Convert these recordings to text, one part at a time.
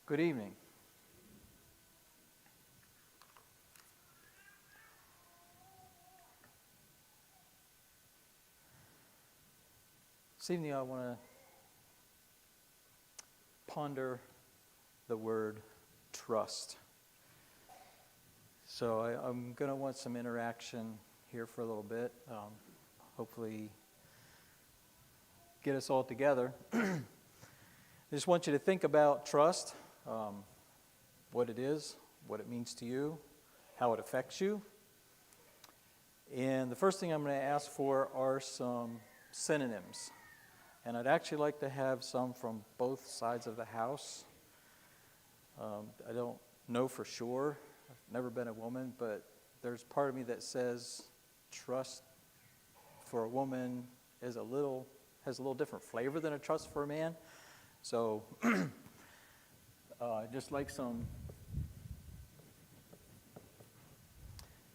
Good evening. This evening I want to ponder the word trust. So I'm going to want some interaction here for a little bit. Hopefully get us all together. I just want you to think about trust, what it is, what it means to you, how it affects you. And the first thing I'm going to ask for are some synonyms. And I'd actually like to have some from both sides of the house. I don't know for sure. I've never been a woman, but there's part of me that says trust for a woman has a little different flavor than a trust for a man. So just like some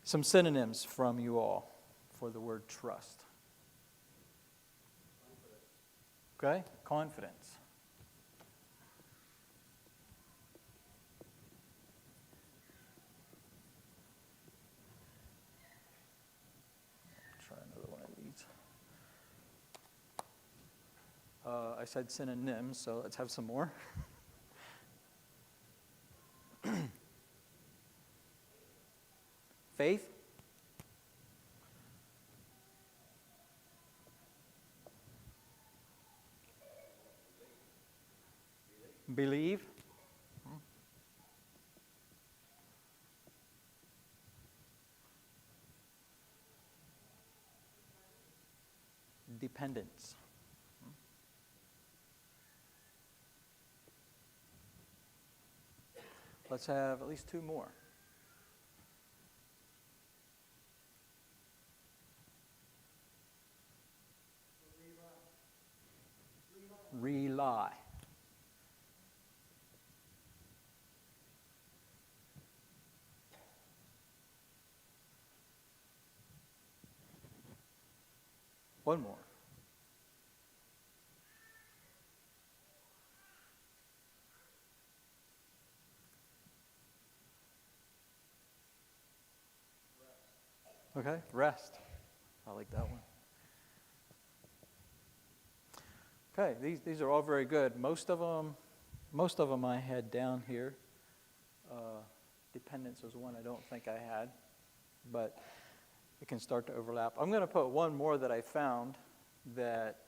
synonyms from you all for the word trust. Okay? Confidence. Try another one of these. I said synonyms, so let's have some more. Faith. Believe. Dependence. Let's have at least two more. Rely. One more. Okay, rest. I like that one. Okay, these are all very good. Most of them I had down here. Dependence was one I don't think I had, but it can start to overlap. I'm going to put one more that I found that,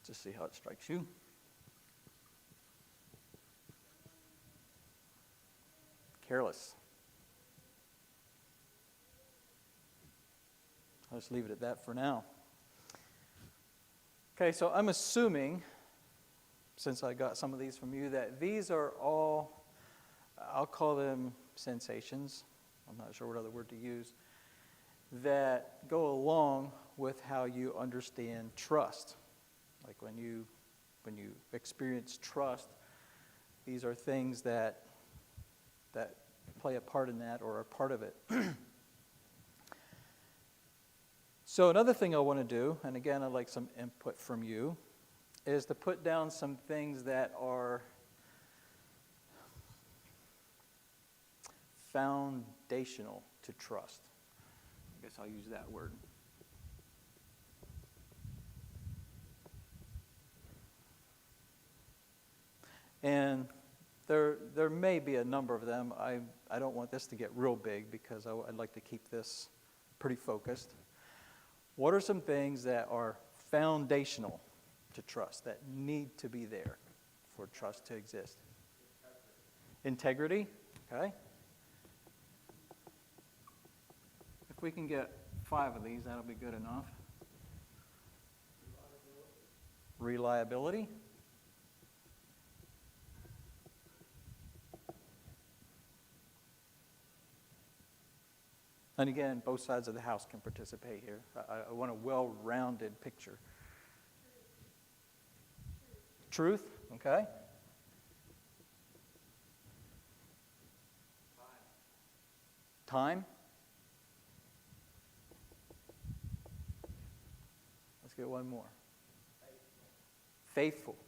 just see how it strikes you. Careless. I'll just leave it at that for now. Okay, so I'm assuming, since I got some of these from you, that these are all, I'll call them sensations, I'm not sure what other word to use, that go along with how you understand trust. Like when you experience trust, these are things that play a part in that or are part of it. So another thing I want to do, and again I'd like some input from you, is to put down some things that are foundational to trust. I guess I'll use that word. And there may be a number of them. I don't want this to get real big because I'd like to keep this pretty focused. What are some things that are foundational to trust, that need to be there for trust to exist? Integrity, okay. If we can get 5 of these, that'll be good enough. Reliability. And again, both sides of the house can participate here. I want a well-rounded picture. Truth, okay. Time. Let's get one more. Faithful.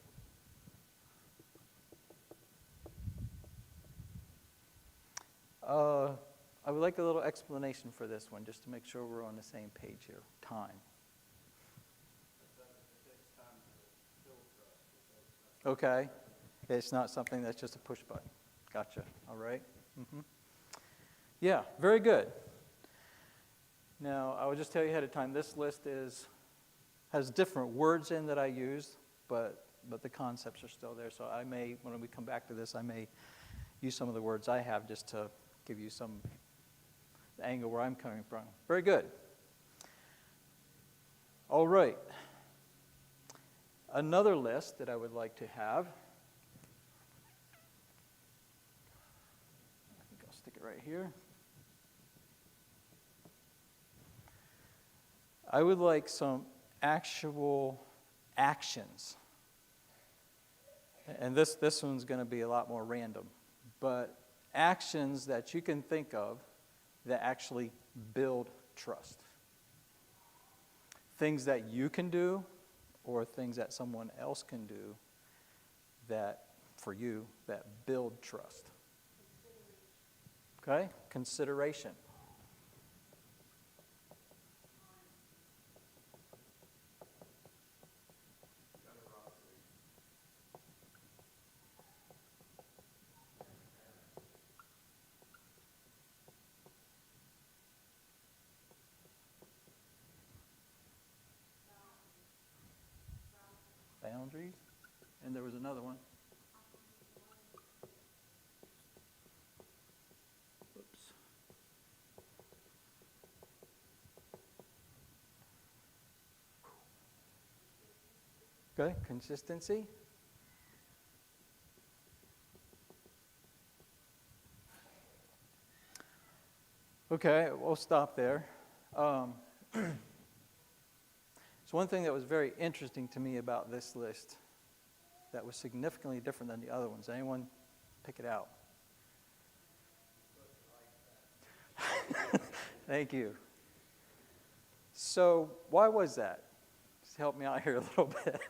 I would like a little explanation for this one, just to make sure we're on the same page here. Time. Okay. It's not something that's just a push button. Gotcha. All right. Mm-hmm. Yeah, very good. Now, I will just tell you ahead of time, this list has different words in that I use, but the concepts are still there. So I may, when we come back to this, I may use some of the words I have just to give you some angle where I'm coming from. Very good. All right. Another list that I would like to have. I think I'll stick it right here. I would like some actual actions. And this one's going to be a lot more random. But actions that you can think of that actually build trust. Things that you can do or things that someone else can do that, for you, that build trust. Okay? Consideration. Boundaries. And there was another one. Oops. Okay, consistency. Okay, we'll stop there. So one thing that was very interesting to me about this list that was significantly different than the other ones. Anyone pick it out? Thank you. So why was that? Just help me out here a little bit.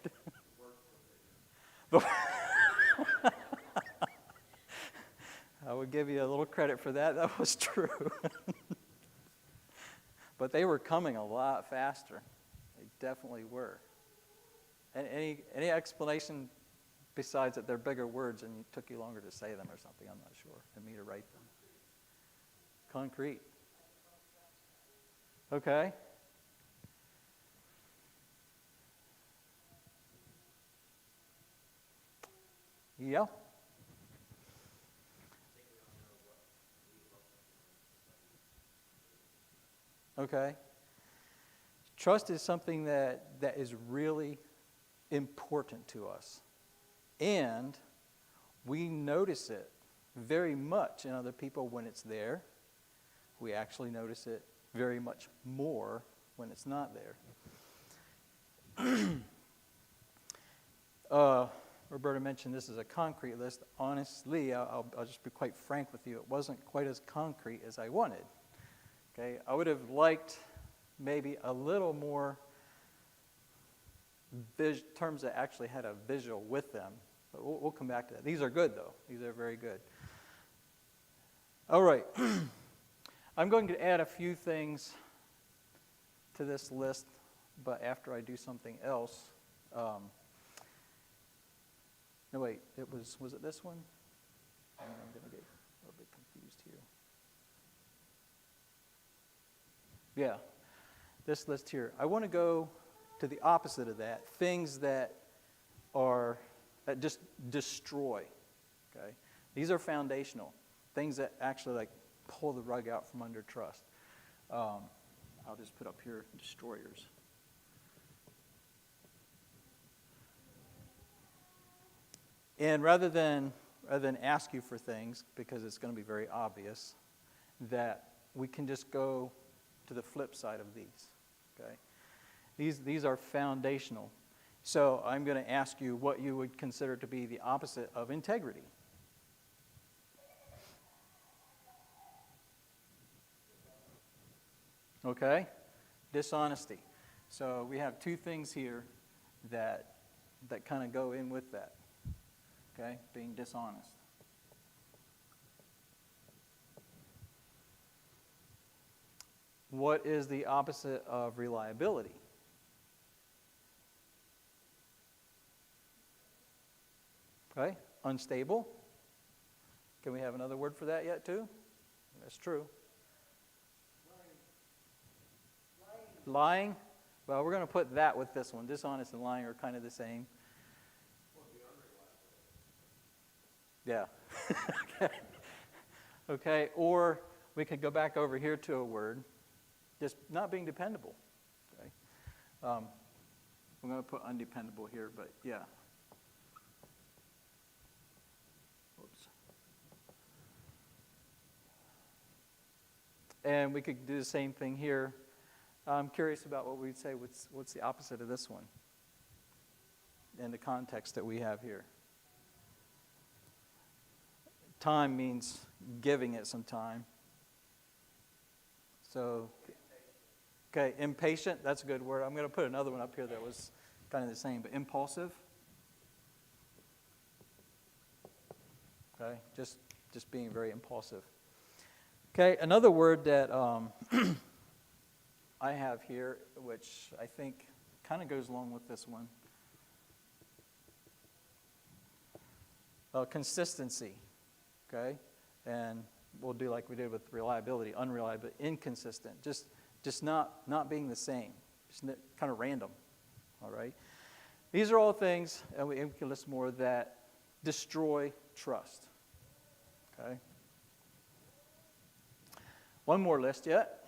I would give you a little credit for that. That was true. But they were coming a lot faster. They definitely were. And any explanation besides that they're bigger words and it took you longer to say them or something? I'm not sure. And me to write them. Concrete. Okay. Yeah. Okay. Trust is something that is really important to us. And we notice it very much in other people when it's there. We actually notice it very much more when it's not there. Roberta mentioned this is a concrete list. Honestly, I'll just be quite frank with you. It wasn't quite as concrete as I wanted. Okay, I would have liked maybe a little more terms that actually had a visual with them. But we'll come back to that. These are good, though. These are very good. All right. I'm going to add a few things to this list, but after I do something else. No, wait. Was it this one? I'm going to get a little bit confused here. Yeah, this list here. I want to go to the opposite of that. Things that just destroy. Okay, these are foundational. Things that actually like pull the rug out from under trust. I'll just put up here destroyers. And rather than ask you for things, because it's going to be very obvious, that we can just go to the flip side of these. Okay, these are foundational. So I'm going to ask you what you would consider to be the opposite of integrity. Okay, dishonesty. So we have two things here that kind of go in with that. Okay, being dishonest. What is the opposite of reliability? Okay, unstable. Can we have another word for that yet too? That's true. Lying. Well, we're going to put that with this one. Dishonest and lying are kind of the same. Yeah. Okay. Okay. Or we could go back over here to a word, just not being dependable. Okay. I'm going to put undependable here, but yeah. Whoops. And we could do the same thing here. I'm curious about what we'd say. What's the opposite of this one in the context that we have here? Time means giving it some time. So, okay, impatient, that's a good word. I'm going to put another one up here that was kind of the same, but impulsive. Okay, just being very impulsive. Okay, another word that I have here, which I think kind of goes along with this one. Consistency, okay? And we'll do like we did with reliability, unreliable, inconsistent, just not being the same, just kind of random, all right? These are all things, and we can list more, that destroy trust, okay? One more list yet.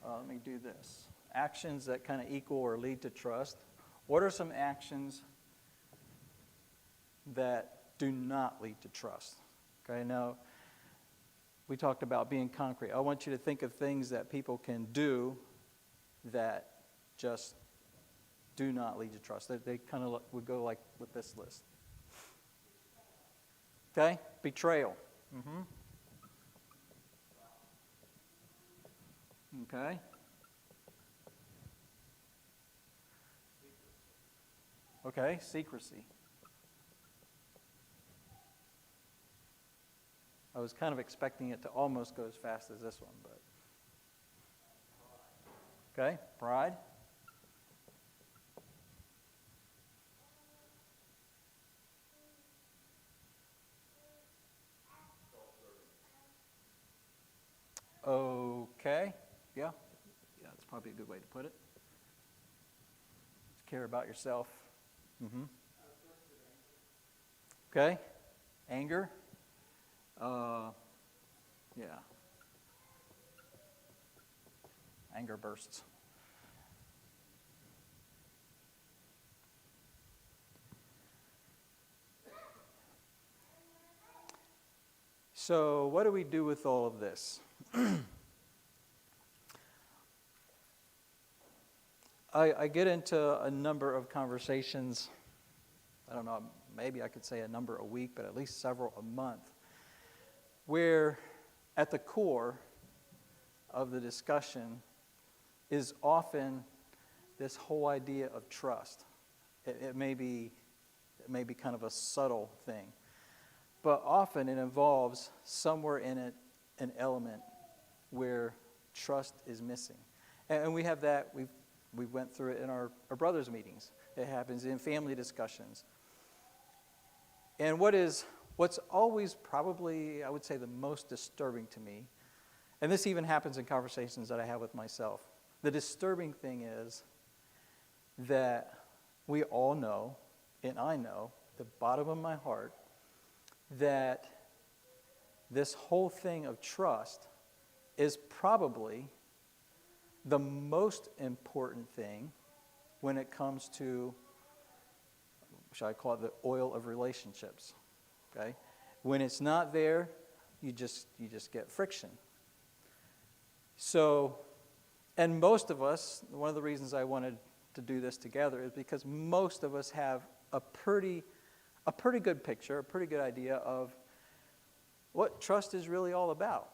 Let me do this. Actions that kind of equal or lead to trust. What are some actions that do not lead to trust? Okay, now, we talked about being concrete. I want you to think of things that people can do that just do not lead to trust. They kind of would go like with this list. Okay, betrayal. Mm-hmm. Okay. Okay, secrecy. I was kind of expecting it to almost go as fast as this one, but. Okay, pride. Okay, yeah, that's probably a good way to put it. Just care about yourself. Mm-hmm. Okay, anger. Yeah. Anger bursts. So, what do we do with all of this? I get into a number of conversations, I don't know, maybe I could say a number a week, but at least several a month, where at the core of the discussion is often this whole idea of trust. It may be kind of a subtle thing, but often it involves somewhere in it an element where trust is missing. And we have that, we went through it in our brothers' meetings. It happens in family discussions. And what's always probably, I would say, the most disturbing to me, and this even happens in conversations that I have with myself, the disturbing thing is that we all know, and I know, at the bottom of my heart, that this whole thing of trust is probably the most important thing when it comes to, shall I call it, the oil of relationships, okay? When it's not there, you just get friction. So, and most of us, one of the reasons I wanted to do this together is because most of us have a pretty good picture, a pretty good idea of what trust is really all about.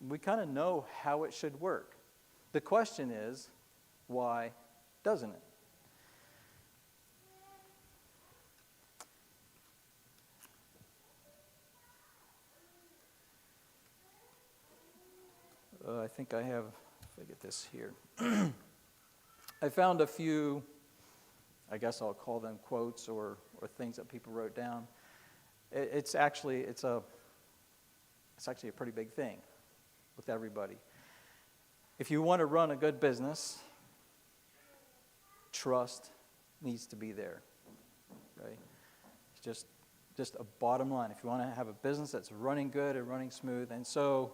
We kind of know how it should work. The question is, why doesn't it? think I have, if I get this here. I found a few, I guess I'll call them quotes or things that people wrote down. It's actually a pretty big thing with everybody. If you want to run a good business, trust needs to be there, right? It's just a bottom line. If you want to have a business that's running good and running smooth, and so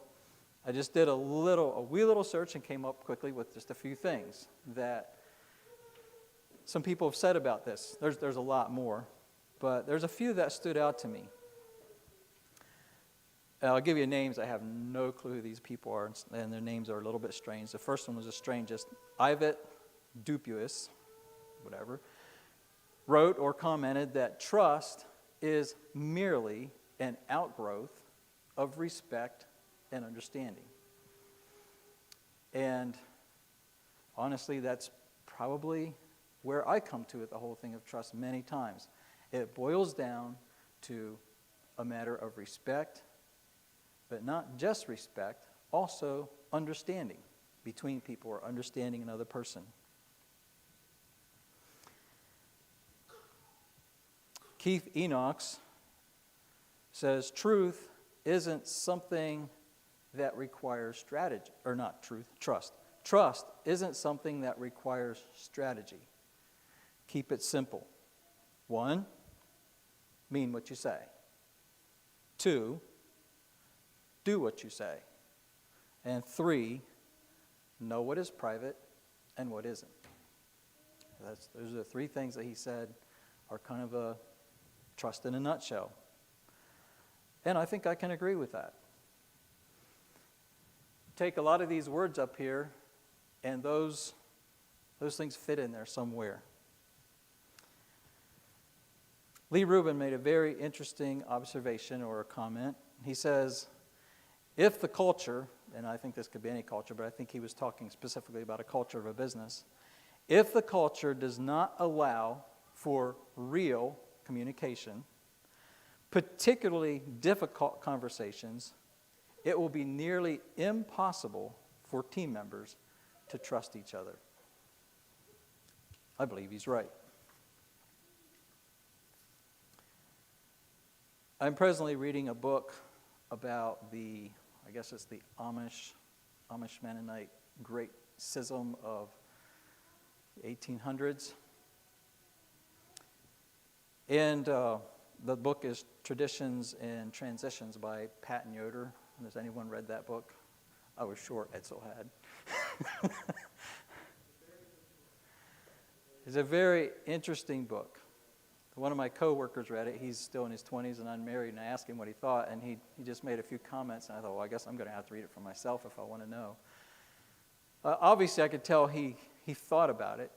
I just did a wee little search and came up quickly with just a few things that some people have said about this. There's a lot more, but there's a few that stood out to me. I'll give you names. I have no clue who these people are, and their names are a little bit strange. The first one was the strangest. Ivet Dupuis, whatever, wrote or commented that trust is merely an outgrowth of respect and understanding. And honestly, that's probably where I come to with the whole thing of trust many times. It boils down to a matter of respect, but not just respect, also understanding between people or understanding another person. Keith Enochs says truth isn't something that requires strategy, or not truth, trust. Trust isn't something that requires strategy. Keep it simple. 1, mean what you say. 2, do what you say. And 3, know what is private and what isn't. Those are the 3 things that he said are kind of a trust in a nutshell. And I think I can agree with that. Take a lot of these words up here, and those things fit in there somewhere. Lee Rubin made a very interesting observation or a comment. He says, if the culture, and I think this could be any culture, but I think he was talking specifically about a culture of a business, if the culture does not allow for real communication, particularly difficult conversations, it will be nearly impossible for team members to trust each other. I believe he's right. I'm presently reading a book about the Amish Mennonite great schism of the 1800s. And the book is Traditions and Transitions by Pat and Yoder. Has anyone read that book? I was short, Edsel had. It's a very interesting book. One of my coworkers read it. He's still in his 20s and unmarried, and I asked him what he thought, and he just made a few comments, and I thought, well, I guess I'm going to have to read it for myself if I want to know. Obviously, I could tell he thought about it,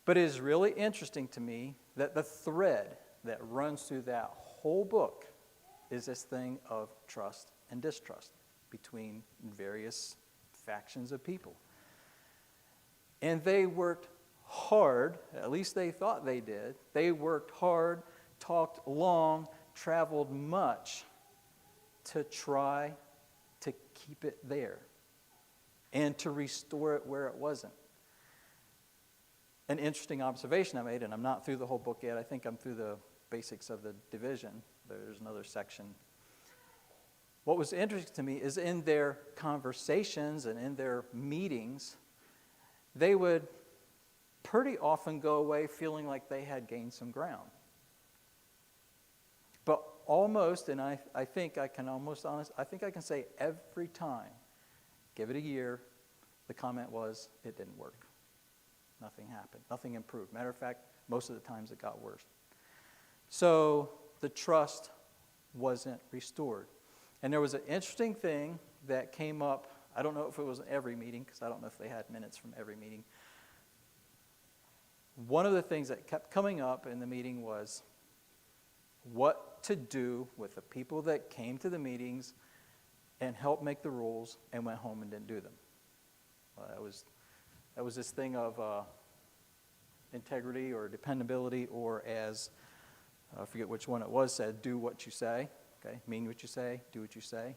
but it is really interesting to me that the thread that runs through that whole book is this thing of trust and distrust between various factions of people. And they worked hard, at least they thought they did. They worked hard, talked long, traveled much to try to keep it there and to restore it where it wasn't. An interesting observation I made, and I'm not through the whole book yet. I think I'm through the basics of the division. There's another section. What was interesting to me is in their conversations and in their meetings, they would pretty often go away feeling like they had gained some ground. But almost, and I think I can say every time, give it a year, the comment was, it didn't work. Nothing happened. Nothing improved. Matter of fact, most of the times it got worse. So the trust wasn't restored. And there was an interesting thing that came up. I don't know if it was in every meeting, because I don't know if they had minutes from every meeting. One of the things that kept coming up in the meeting was what to do with the people that came to the meetings and helped make the rules and went home and didn't do them. That was this thing of integrity or dependability, or as, I forget which one it was, said, do what you say. Okay, mean what you say, do what you say.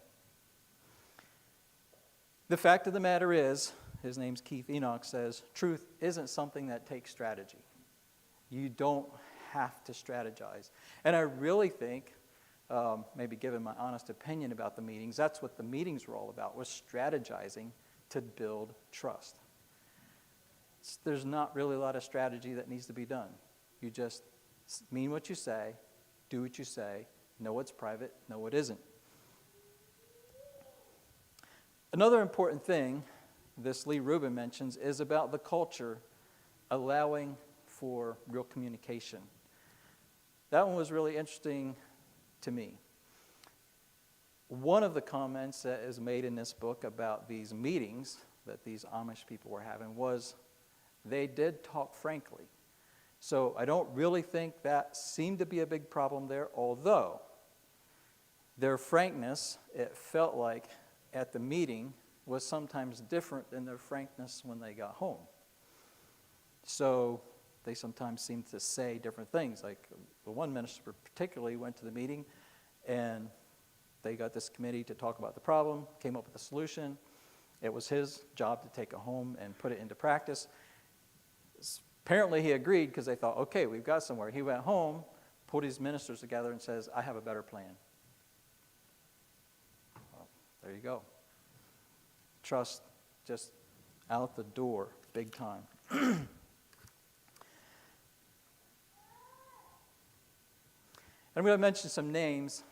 The fact of the matter is, his name's Keith Enoch, says, truth isn't something that takes strategy. You don't have to strategize. And I really think, maybe given my honest opinion about the meetings, that's what the meetings were all about, was strategizing to build trust. There's not really a lot of strategy that needs to be done. You just mean what you say, do what you say, know what's private, know what isn't. Another important thing this Lee Rubin mentions is about the culture allowing for real communication. That one was really interesting to me. One of the comments that is made in this book about these meetings that these Amish people were having was they did talk frankly. So I don't really think that seemed to be a big problem there, although their frankness, it felt like at the meeting, was sometimes different than their frankness when they got home. So they sometimes seemed to say different things. Like the one minister particularly went to the meeting and they got this committee to talk about the problem, came up with a solution. It was his job to take it home and put it into practice. Apparently he agreed because they thought, okay, we've got somewhere. He went home, pulled his ministers together and says, I have a better plan. Well, there you go. Trust just out the door, big time. I'm going to mention some names.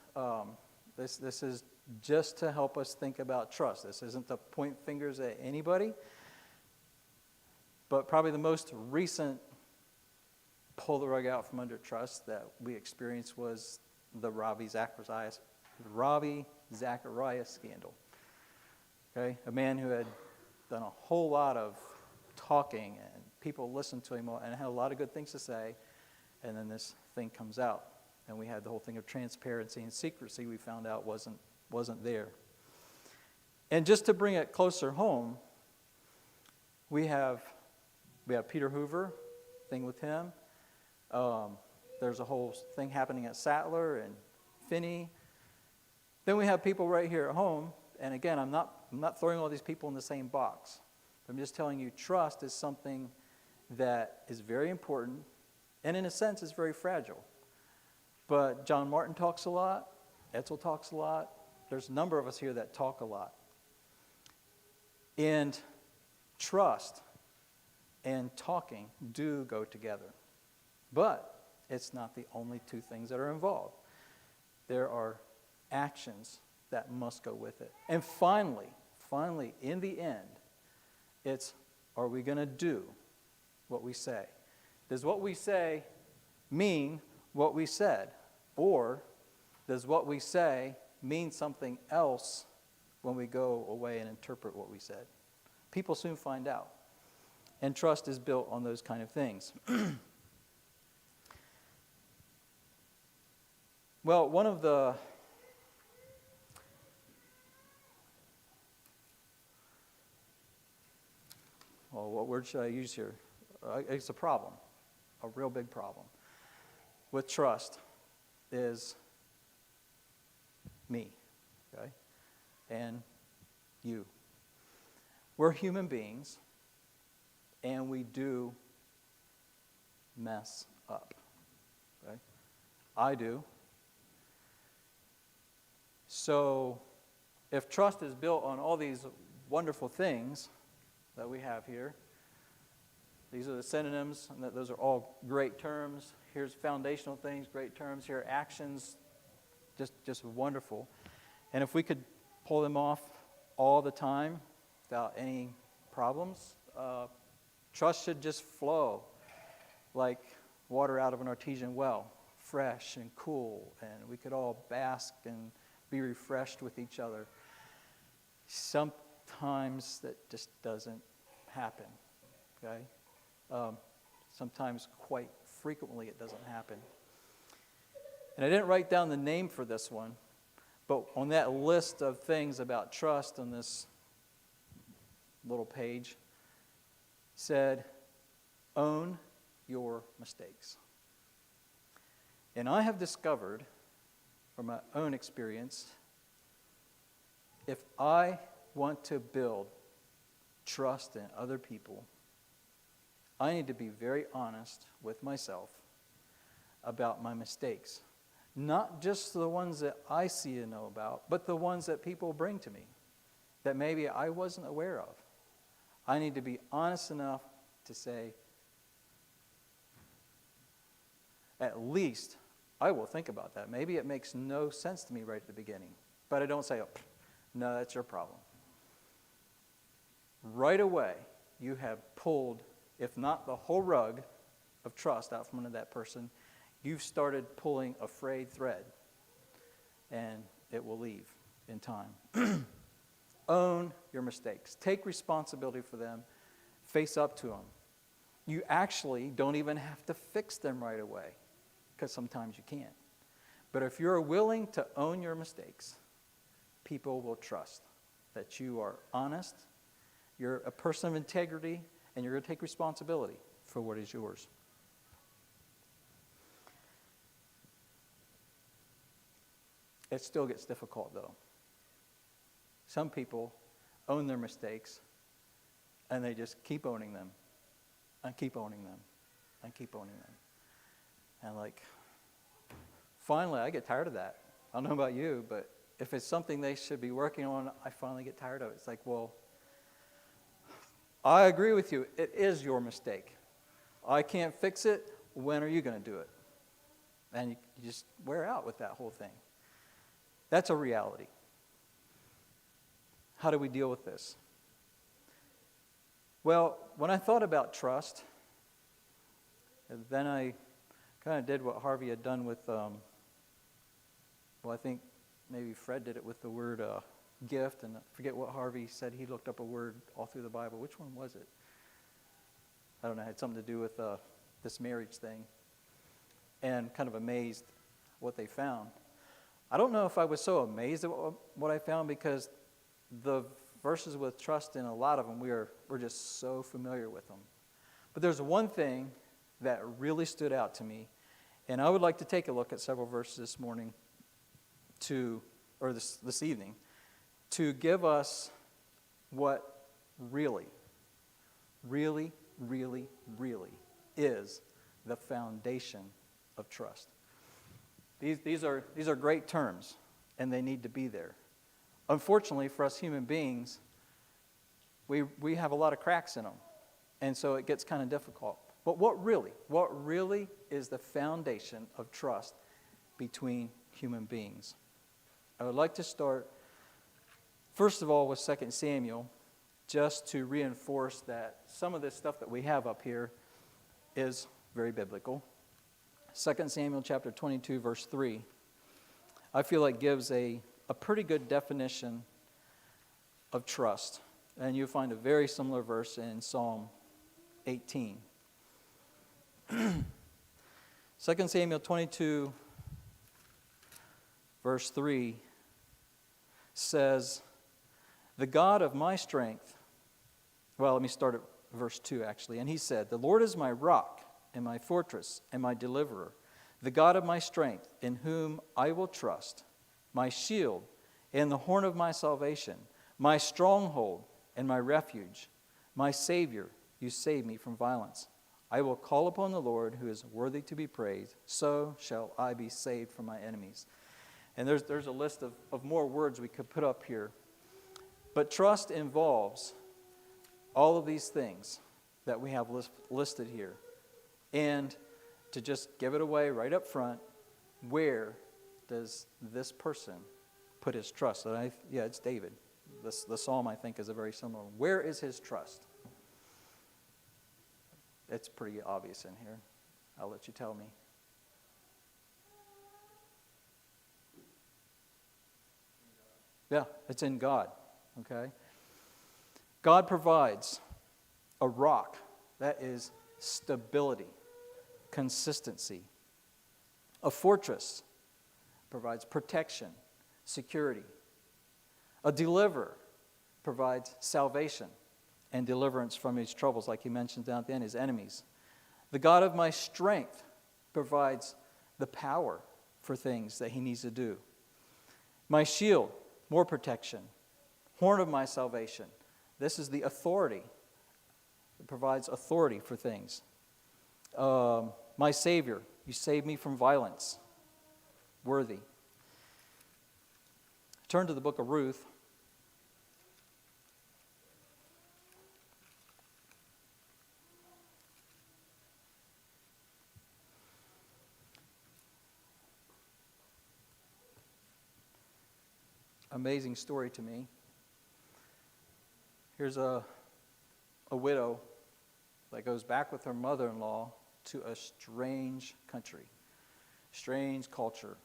This is just to help us think about trust. This isn't to point fingers at anybody. But probably the most recent pull the rug out from under trust that we experienced was the Robbie Zachariah scandal. Okay, a man who had done a whole lot of talking and people listened to him and had a lot of good things to say, and then this thing comes out. And we had the whole thing of transparency and secrecy we found out wasn't there. And just to bring it closer home, we have Peter Hoover, thing with him. There's a whole thing happening at Sattler and Finney. Then we have people right here at home. And again, I'm not throwing all these people in the same box. I'm just telling you trust is something that is very important and in a sense is very fragile. But John Martin talks a lot. Etzel talks a lot. There's a number of us here that talk a lot. And trust and talking do go together. But it's not the only two things that are involved. There are actions that must go with it. And finally, in the end, it's, are we going to do what we say? Does what we say mean what we said? Or does what we say mean something else when we go away and interpret what we said? People soon find out. And trust is built on those kind of things. Well, one of the what word should I use here? It's a problem, a real big problem with trust is me, okay, and you. We're human beings, and we do mess up, okay? I do. So if trust is built on all these wonderful things that we have here, these are the synonyms, and those are all great terms. Here's foundational things, great terms. Here are actions, just wonderful. And if we could pull them off all the time without any problems, trust should just flow like water out of an artesian well, fresh and cool, and we could all bask and be refreshed with each other. Sometimes that just doesn't happen, okay? Sometimes quite frequently it doesn't happen. And I didn't write down the name for this one, but on that list of things about trust on this little page said, own your mistakes. And I have discovered from my own experience, if I want to build trust in other people, I need to be very honest with myself about my mistakes. Not just the ones that I see and know about, but the ones that people bring to me that maybe I wasn't aware of. I need to be honest enough to say, at least I will think about that. Maybe it makes no sense to me right at the beginning, but I don't say, oh, no, that's your problem. Right away, you have pulled, if not the whole rug of trust out from under that person, you've started pulling a frayed thread, and it will leave in time. Own your mistakes. Take responsibility for them. Face up to them. You actually don't even have to fix them right away, because sometimes you can't. But if you're willing to own your mistakes, people will trust that you are honest, you're a person of integrity, and you're going to take responsibility for what is yours. It still gets difficult, though. Some people own their mistakes, and they just keep owning them, and keep owning them, and keep owning them. And finally, I get tired of that. I don't know about you, but if it's something they should be working on, I finally get tired of it. It's like, well, I agree with you. It is your mistake. I can't fix it. When are you going to do it? And you just wear out with that whole thing. That's a reality. How do we deal with this? Well, when I thought about trust, then I kind of did what Harvey had done with, I think maybe Fred did it with the word gift, and I forget what Harvey said. He looked up a word all through the Bible. Which one was it? I don't know. It had something to do with this marriage thing, and kind of amazed what they found. I don't know if I was so amazed at what I found, because the verses with trust in a lot of them, we're just so familiar with them. But there's one thing that really stood out to me, and I would like to take a look at several verses this morning this evening, to give us what really, really, really, really is the foundation of trust. These are great terms, and they need to be there. Unfortunately, for us human beings, we have a lot of cracks in them, and so it gets kind of difficult. But what really is the foundation of trust between human beings? I would like to start, first of all, with 2 Samuel, just to reinforce that some of this stuff that we have up here is very biblical. 2 Samuel chapter 22, verse 3, I feel like gives a pretty good definition of trust. And you'll find a very similar verse in Psalm 18. 2 Samuel 22, verse 3 says, "The God of my strength," well, let me start at verse 2 actually. "And he said, 'The Lord is my rock and my fortress and my deliverer, the God of my strength, in whom I will trust, my shield and the horn of my salvation, my stronghold and my refuge, my Savior, you save me from violence. I will call upon the Lord, who is worthy to be praised, so shall I be saved from my enemies.'" And there's a list of more words we could put up here. But trust involves all of these things that we have listed here. And to just give it away right up front, where does this person put his trust? And it's David. The psalm, I think, is a very similar one. Where is his trust? It's pretty obvious in here. I'll let you tell me. Yeah, it's in God, okay? God provides a rock that is stability, consistency. A fortress provides protection, security. A deliverer provides salvation and deliverance from his troubles, like he mentions down at the end, his enemies. The God of my strength provides the power for things that he needs to do. My shield, more protection. horn of my salvation. This is the authority. It provides authority for things. My Savior, you saved me from violence. Worthy. Turn to the book of Ruth. Amazing story to me. Here's a widow that goes back with her mother-in-law to a strange country, strange culture.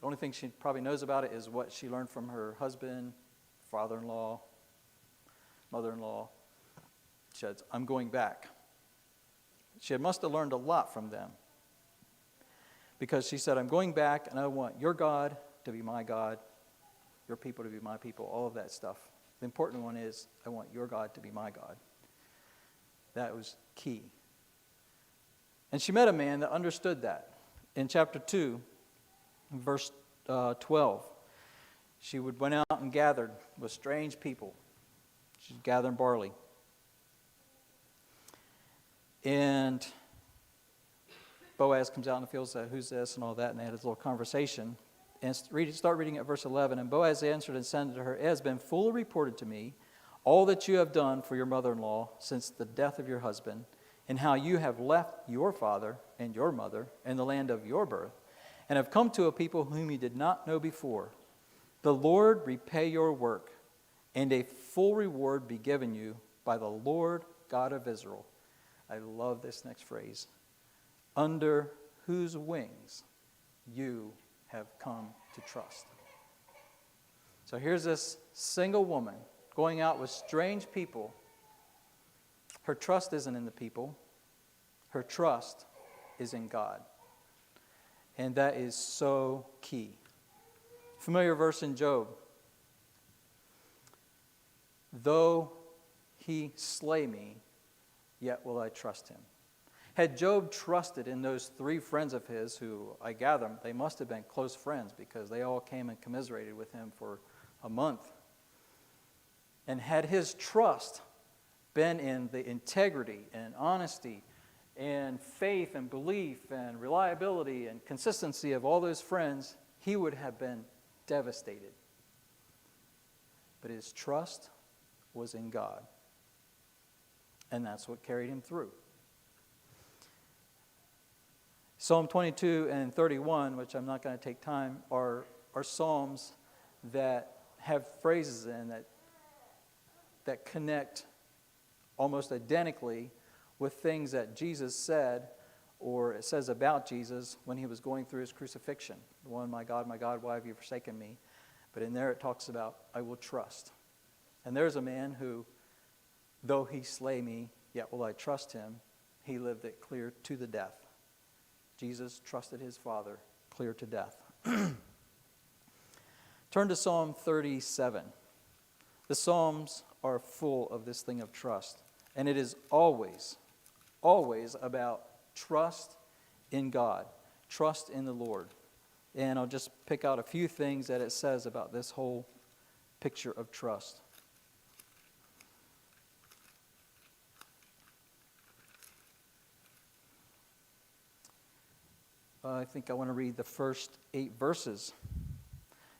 The only thing she probably knows about it is what she learned from her husband, father-in-law, mother-in-law. She said, I'm going back. She must have learned a lot from them, because she said, I'm going back and I want your God to be my God, your people to be my people, all of that stuff. The important one is, I want your God to be my God. That was key. And she met a man that understood that. In chapter 2, verse 12, she went out and gathered with strange people. She's gathering barley. And Boaz comes out in the field and says, who's this, and all that, and they had this little conversation. And start reading at verse 11. And Boaz answered and said to her, it has been fully reported to me all that you have done for your mother-in-law since the death of your husband, and how you have left your father and your mother and the land of your birth, and have come to a people whom you did not know before. The Lord repay your work, and a full reward be given you by the Lord God of Israel. I love this next phrase. Under whose wings you have come to trust. So here's this single woman going out with strange people. Her trust isn't in the people. Her trust is in God. And that is so key. Familiar verse in Job. Though he slay me, yet will I trust him. Had Job trusted in those three friends of his, who I gather they must have been close friends, because they all came and commiserated with him for a month. And had his trust been in the integrity and honesty and faith and belief and reliability and consistency of all those friends, he would have been devastated. But his trust was in God. And that's what carried him through. Psalm 22 and 31, which I'm not going to take time, are psalms that have phrases in that connect almost identically with things that Jesus said, or it says about Jesus when he was going through his crucifixion. The one, my God, why have you forsaken me? But in there it talks about, I will trust. And there's a man who, though he slay me, yet will I trust him. He lived it clear to the death. Jesus trusted his Father clear to death. Turn to Psalm 37. The Psalms are full of this thing of trust. And it is always, always about trust in God, trust in the Lord. And I'll just pick out a few things that it says about this whole picture of trust. I think I want to read the first 8 verses.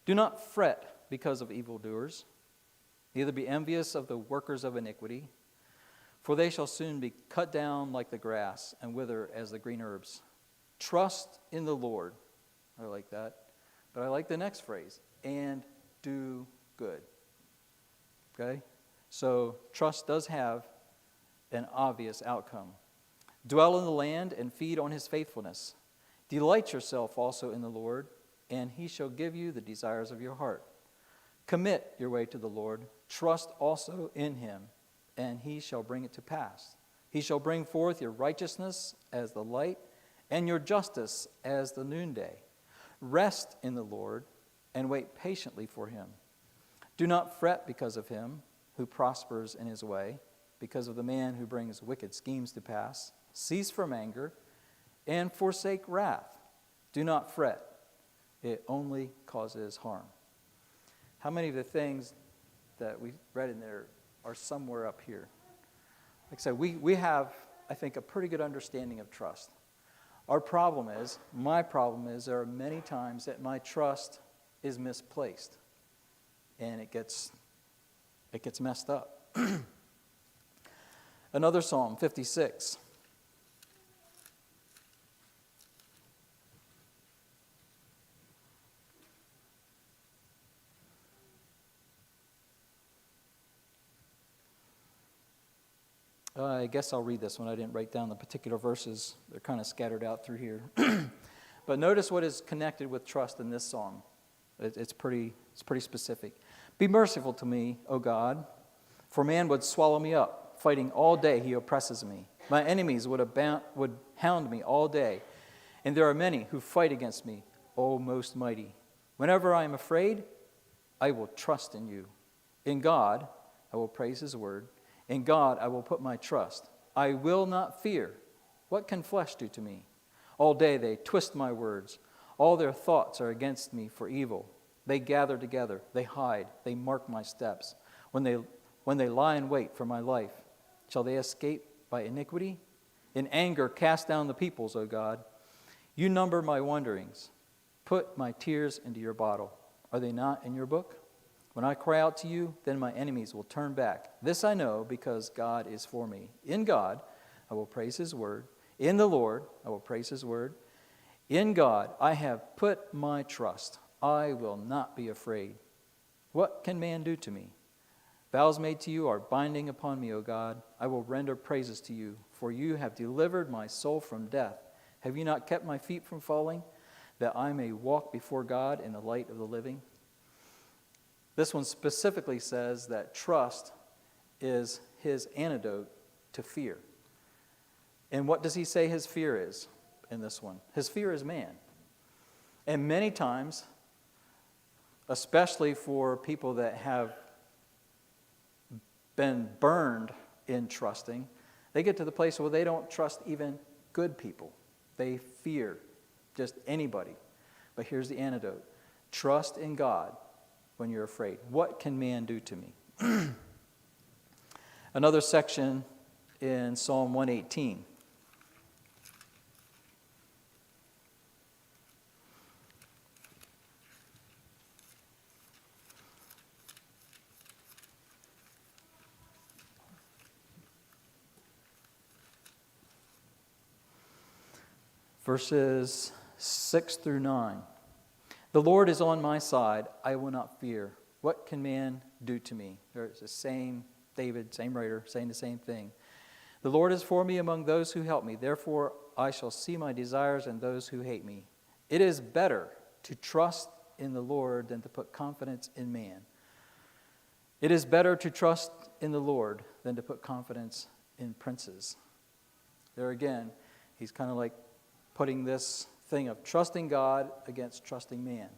Do not fret because of evildoers, neither be envious of the workers of iniquity, for they shall soon be cut down like the grass and wither as the green herbs. Trust in the Lord. I like that. But I like the next phrase, and do good. Okay? So trust does have an obvious outcome. Dwell in the land and feed on his faithfulness. Delight yourself also in the Lord, and he shall give you the desires of your heart. Commit your way to the Lord. Trust also in him, and he shall bring it to pass. He shall bring forth your righteousness as the light, and your justice as the noonday. Rest in the Lord, and wait patiently for him. Do not fret because of him who prospers in his way, because of the man who brings wicked schemes to pass. Cease from anger, and forsake wrath. Do not fret. It only causes harm. How many of the things that we read in there are somewhere up here. Like I said, we have, I think, a pretty good understanding of trust. My problem is, there are many times that my trust is misplaced, and it gets messed up. Another Psalm, 56. I guess I'll read this one. I didn't write down the particular verses. They're kind of scattered out through here. But notice what is connected with trust in this psalm. It's pretty specific. Be merciful to me, O God, for man would swallow me up. Fighting all day, he oppresses me. My enemies would hound me all day, and there are many who fight against me, O most mighty. Whenever I am afraid, I will trust in you. In God, I will praise his word. In God, I will put my trust. I will not fear. What can flesh do to me? All day they twist my words. All their thoughts are against me for evil. They gather together. They hide. They mark my steps. When they lie in wait for my life, shall they escape by iniquity? In anger, cast down the peoples, O God. You number my wanderings. Put my tears into your bottle. Are they not in your book? When I cry out to you, then my enemies will turn back. This I know because God is for me. In God, I will praise his word. In the Lord, I will praise his word. In God, I have put my trust. I will not be afraid. What can man do to me? Vows made to you are binding upon me, O God. I will render praises to you, for you have delivered my soul from death. Have you not kept my feet from falling, that I may walk before God in the light of the living? This one specifically says that trust is his antidote to fear. And what does he say his fear is in this one? His fear is man. And many times, especially for people that have been burned in trusting, they get to the place where they don't trust even good people. They fear just anybody. But here's the antidote. Trust in God when you're afraid. What can man do to me? Another section in Psalm 118. Verses 6 through 9. The Lord is on my side, I will not fear. What can man do to me? There's the same David, same writer, saying the same thing. The Lord is for me among those who help me. Therefore, I shall see my desires in those who hate me. It is better to trust in the Lord than to put confidence in man. It is better to trust in the Lord than to put confidence in princes. There again, he's kind of like putting this thing of trusting God against trusting man.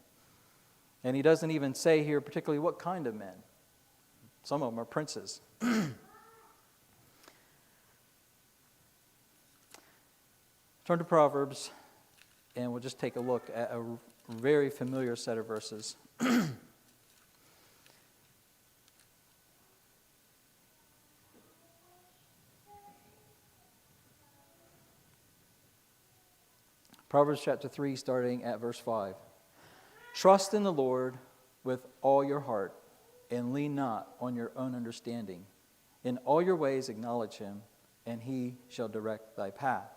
And he doesn't even say here particularly what kind of men. Some of them are princes. Turn to Proverbs, and we'll just take a look at a very familiar set of verses. Proverbs chapter 3, starting at verse 5. Trust in the Lord with all your heart, and lean not on your own understanding. In all your ways acknowledge him, and he shall direct thy path.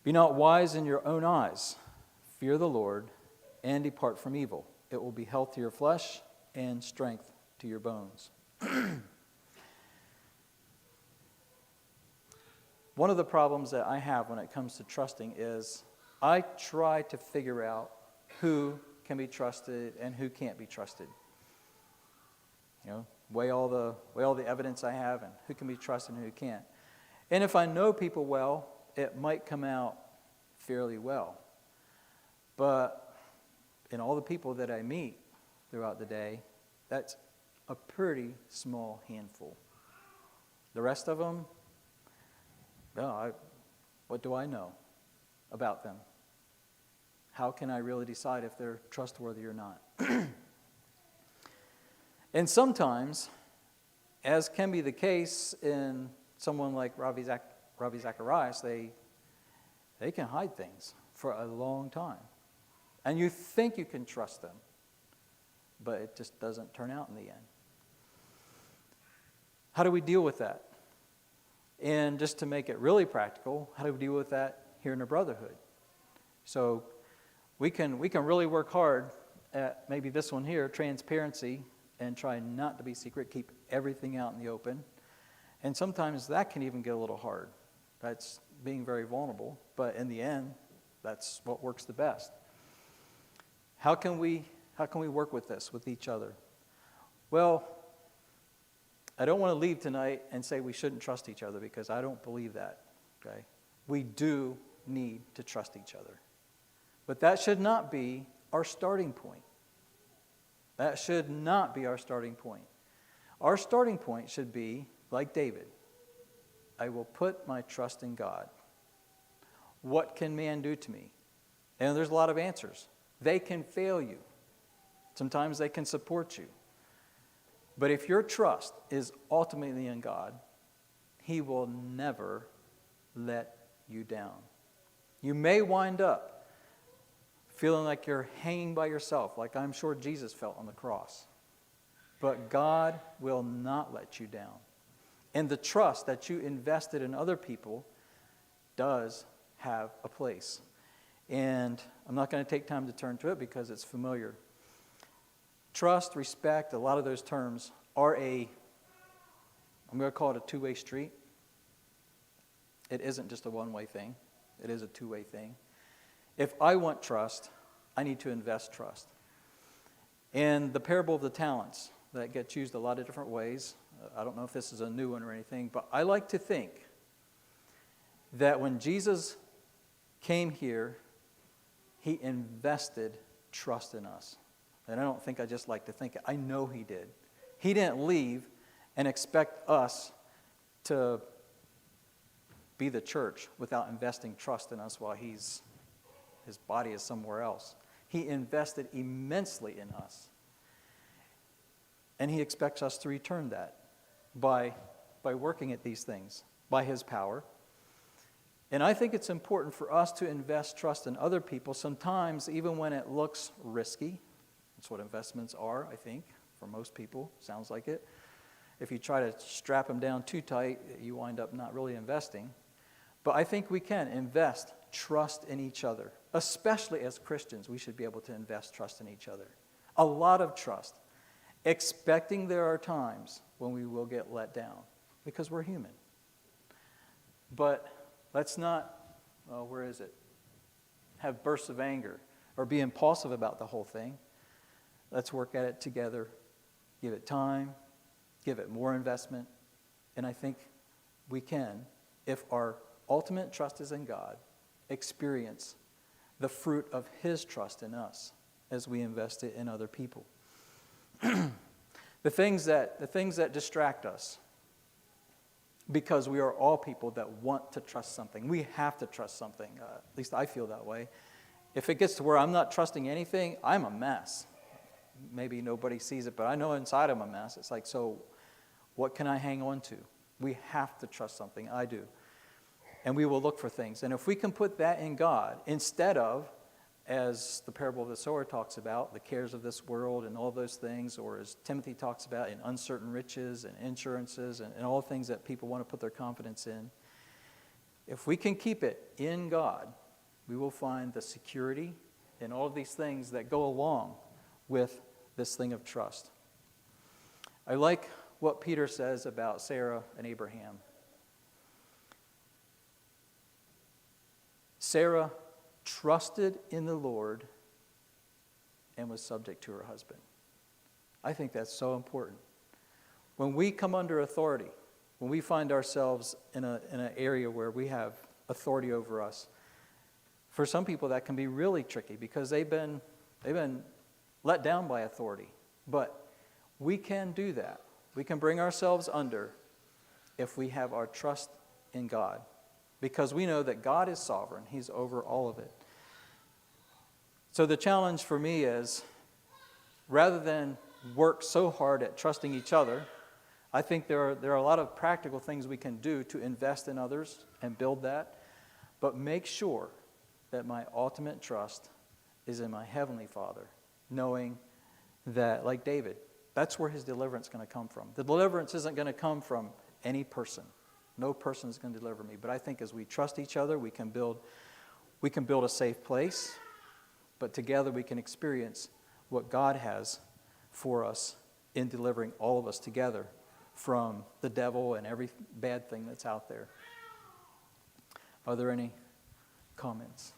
Be not wise in your own eyes. Fear the Lord, and depart from evil. It will be health to your flesh, and strength to your bones. One of the problems that I have when it comes to trusting is I try to figure out who can be trusted and who can't be trusted. You know, weigh all the evidence I have and who can be trusted and who can't. And if I know people well, it might come out fairly well. But in all the people that I meet throughout the day, that's a pretty small handful. The rest of them, no, what do I know about them? How can I really decide if they're trustworthy or not? And sometimes, as can be the case in someone like Robbie Zachariah, they can hide things for a long time. And you think you can trust them, but it just doesn't turn out in the end. How do we deal with that? And just to make it really practical, how do we deal with that here in the brotherhood? So we can really work hard at maybe this one here, transparency, and try not to be secret, keep everything out in the open. And sometimes that can even get a little hard. That's being very vulnerable, but in the end, that's what works the best. How can we work with this with each other? Well, I don't want to leave tonight and say we shouldn't trust each other, because I don't believe that. Okay? We do need to trust each other. But that should not be our starting point. That should not be our starting point. Our starting point should be, like David, I will put my trust in God. What can man do to me? And there's a lot of answers. They can fail you. Sometimes they can support you. But if your trust is ultimately in God, He will never let you down. You may wind up feeling like you're hanging by yourself, like I'm sure Jesus felt on the cross. But God will not let you down. And the trust that you invested in other people does have a place. And I'm not going to take time to turn to it because it's familiar. Trust, respect, a lot of those terms are I'm going to call it a two-way street. It isn't just a one-way thing. It is a two-way thing. If I want trust, I need to invest trust. And the parable of the talents, that gets used a lot of different ways. I don't know if this is a new one or anything, but I like to think that when Jesus came here, He invested trust in us. And I don't think I just like to think it. I know He did. He didn't leave and expect us to be the church without investing trust in us while His body is somewhere else. He invested immensely in us. And He expects us to return that by working at these things, by His power. And I think it's important for us to invest trust in other people, sometimes even when it looks risky. That's what investments are, I think, for most people. Sounds like it. If you try to strap them down too tight, you wind up not really investing. But I think we can invest trust in each other. Especially as Christians, we should be able to invest trust in each other. A lot of trust. Expecting there are times when we will get let down, because we're human. But let's not, have bursts of anger or be impulsive about the whole thing. Let's work at it together. Give it time. Give it more investment. And I think we can, if our ultimate trust is in God, experience the fruit of His trust in us as we invest it in other people. The things that distract us, because we are all people that want to trust something. We have to trust something. At least I feel that way. If it gets to where I'm not trusting anything, I'm a mess. Maybe nobody sees it, but I know inside I'm a mess. It's like, so what can I hang on to? We have to trust something. I do. And we will look for things. And if we can put that in God, instead of, as the parable of the sower talks about, the cares of this world and all those things, or as Timothy talks about, in uncertain riches and insurances and all things that people want to put their confidence in, if we can keep it in God, we will find the security and all of these things that go along with this thing of trust. I like what Peter says about Sarah and Abraham. Sarah trusted in the Lord and was subject to her husband. I think that's so important. When we come under authority, when we find ourselves in an area where we have authority over us, for some people that can be really tricky because they've been let down by authority. But we can do that. We can bring ourselves under if we have our trust in God, because we know that God is sovereign. He's over all of it. So the challenge for me is, rather than work so hard at trusting each other. I think there are a lot of practical things we can do to invest in others and build that. But make sure that my ultimate trust is in my Heavenly Father, knowing that, like David, that's where his deliverance is going to come from. The deliverance isn't going to come from any person. No person is going to deliver me. But I think as we trust each other, we can build a safe place. But together we can experience what God has for us in delivering all of us together from the devil and every bad thing that's out there. Are there any comments?